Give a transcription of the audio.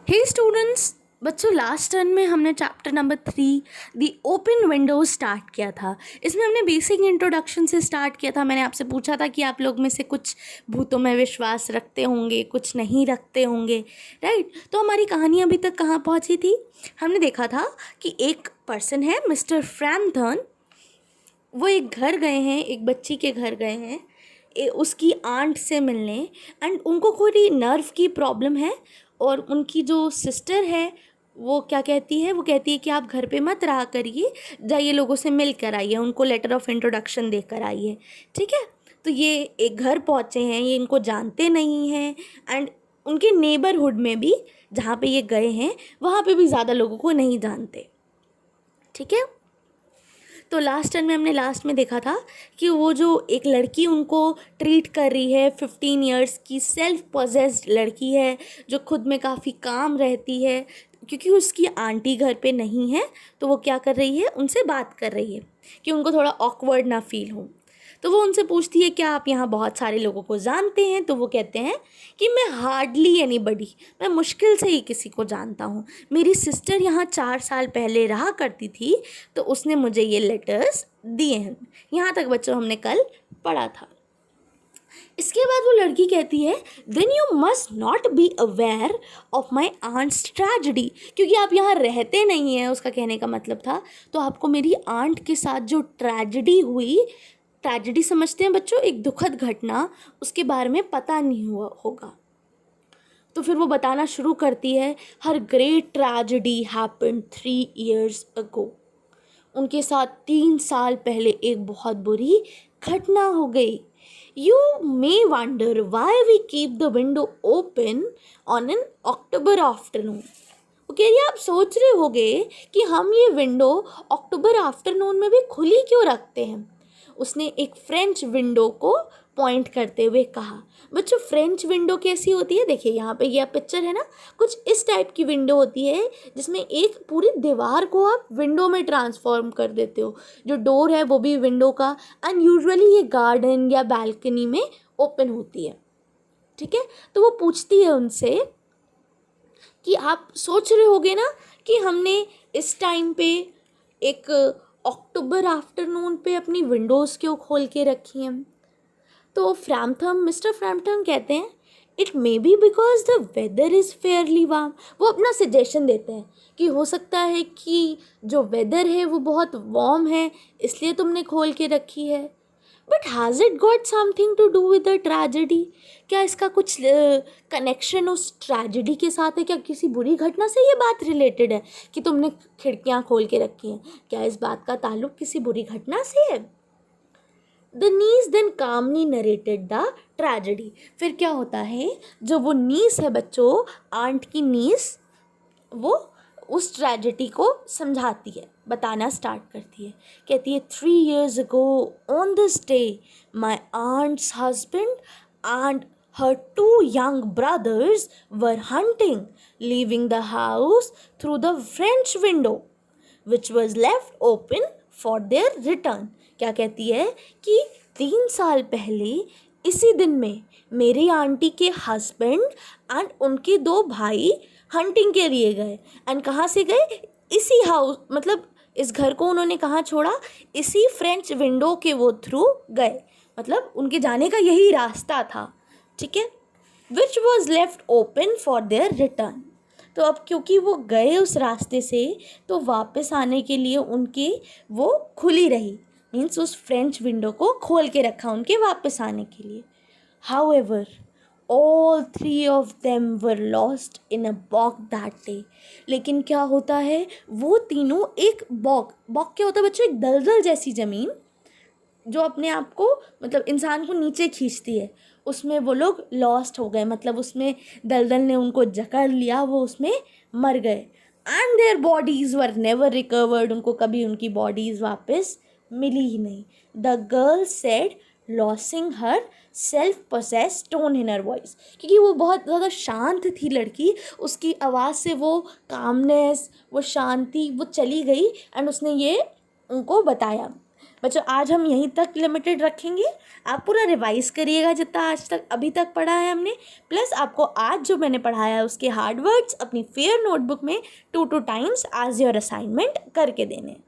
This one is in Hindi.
हे स्टूडेंट्स, बच्चों लास्ट टर्म में हमने चैप्टर नंबर 3 दी ओपन विंडोज स्टार्ट किया था। इसमें हमने बेसिक इंट्रोडक्शन से स्टार्ट किया था। मैंने आपसे पूछा था कि आप लोग में से कुछ भूतों में विश्वास रखते होंगे, कुछ नहीं रखते होंगे, राइट। तो हमारी कहानी अभी तक कहाँ पहुँची थी? हमने देखा था कि एक पर्सन है मिस्टर फ्रैम्पटन। वो एक घर गए हैं, एक बच्ची के घर गए हैं उसकी आंट से मिलने। एंड उनको थोड़ी नर्व की प्रॉब्लम है और उनकी जो सिस्टर है वो क्या कहती है, वो कहती है कि आप घर पे मत रहा करिए, जाइए लोगों से मिल कर आइए, उनको लेटर ऑफ इंट्रोडक्शन दे कर आइए, ठीक है। तो ये एक घर पहुँचे हैं, ये इनको जानते नहीं हैं एंड उनके नेबरहुड में भी जहाँ पे ये गए हैं वहाँ पे भी ज़्यादा लोगों को नहीं जानते, ठीक है। तो लास्ट टर्म में हमने लास्ट में देखा था कि वो जो एक लड़की उनको ट्रीट कर रही है, 15 इयर्स की सेल्फ पोजेस्ड लड़की है जो खुद में काफ़ी काम रहती है, क्योंकि उसकी आंटी घर पे नहीं है तो वो क्या कर रही है, उनसे बात कर रही है कि उनको थोड़ा ऑकवर्ड ना फील हो। तो वो उनसे पूछती है क्या आप यहाँ बहुत सारे लोगों को जानते हैं? तो वो कहते हैं कि मैं हार्डली एनीबडी, मैं मुश्किल से ही किसी को जानता हूँ। मेरी सिस्टर यहाँ 4 साल पहले रहा करती थी तो उसने मुझे ये लेटर्स दिए हैं। यहाँ तक बच्चों हमने कल पढ़ा था। इसके बाद वो लड़की कहती है then you must not be aware of my aunt's tragedy, क्योंकि आप यहाँ रहते नहीं हैं, उसका कहने का मतलब था, तो आपको मेरी आंट के साथ जो ट्रेजिडी हुई, ट्रेजिडी समझते हैं बच्चों, एक दुखद घटना, उसके बारे में पता नहीं हुआ होगा। तो फिर वो बताना शुरू करती है हर great tragedy happened 3 years ago। उनके साथ 3 साल पहले एक बहुत बुरी घटना हो गई। You may wonder why we keep the window open on an October afternoon. वो कह रही है आप सोच रहे होगे कि हम ये विंडो अक्टूबर आफ्टरनून में भी खुली क्यों रखते हैं। उसने एक फ्रेंच विंडो को पॉइंट करते हुए कहा। बच्चों फ्रेंच विंडो कैसी होती है, देखिए यहाँ पे यह पिक्चर है ना, कुछ इस टाइप की विंडो होती है जिसमें एक पूरी दीवार को आप विंडो में ट्रांसफॉर्म कर देते हो, जो डोर है वो भी विंडो का, एंड यूजुअली ये गार्डन या बालकनी में ओपन होती है, ठीक है। तो वो पूछती है उनसे कि आप सोच रहे होगे ना कि हमने इस टाइम पे एक अक्टूबर आफ्टरनून पे अपनी विंडोज़ क्यों खोल के रखी हैं। तो मिस्टर फ्रैम्पटन कहते हैं it may be because the weather is fairly warm. वो अपना सजेशन देते हैं कि हो सकता है कि जो वेदर है वो बहुत वार्म है, इसलिए तुमने खोल के रखी है। But has it got something to do with the tragedy, क्या इसका कुछ कनेक्शन उस ट्रेजिडी के साथ है? क्या किसी बुरी घटना से ये बात रिलेटेड है कि तुमने खिड़कियाँ खोल के रखी हैं? क्या इस बात का ताल्लुक किसी बुरी घटना से है? The niece then calmly narrated the tragedy. फिर क्या होता है, जो वो नीस है बच्चों, आंट की नीस, वो उस ट्रेजिडी को समझाती है, बताना स्टार्ट करती है। कहती है 3 years ago on this day my aunt's husband and her 2 young brothers were hunting, leaving the house through the French window which was left open for their return। क्या कहती है कि 3 साल पहले इसी दिन में मेरी आंटी के हस्बैंड एंड उनके 2 भाई हंटिंग के लिए गए। एंड कहाँ से गए? इसी हाउस, मतलब इस घर को उन्होंने कहाँ छोड़ा? इसी फ्रेंच विंडो के वो थ्रू गए, मतलब उनके जाने का यही रास्ता था, ठीक है। Which was left open for their return. तो अब क्योंकि वो गए उस रास्ते से तो वापस आने के लिए उनकी वो खुली रही, मीन्स उस फ्रेंच विंडो को खोल के रखा उनके वापस आने के लिए। However all 3 of them were lost in a bog that day। लेकिन क्या होता है, वो तीनों एक बॉग क्या होता है बच्चों? एक दलदल जैसी ज़मीन जो अपने आप को, मतलब इंसान को नीचे खींचती है, उसमें वो लोग लॉस्ट हो गए, मतलब उसमें दलदल ने उनको जकड़ लिया, वो उसमें मर गए। And their bodies were never recovered, उनको कभी उनकी बॉडीज़ वापस मिली ही नहीं। The girl said losing her self possess tone in her voice, क्योंकि वो बहुत ज़्यादा शांत थी लड़की, उसकी आवाज़ से वो कामनेस, वो शांति वो चली गई। एंड उसने ये उनको बताया, बच्चों आज हम यहीं तक लिमिटेड रखेंगे। आप पूरा रिवाइज करिएगा जितना आज तक अभी तक पढ़ा है हमने, प्लस आपको आज जो मैंने पढ़ाया है उसके हार्ड वर्ड्स अपनी फेयर नोटबुक में 2 टाइम्स एज योर असाइनमेंट करके देने हैं।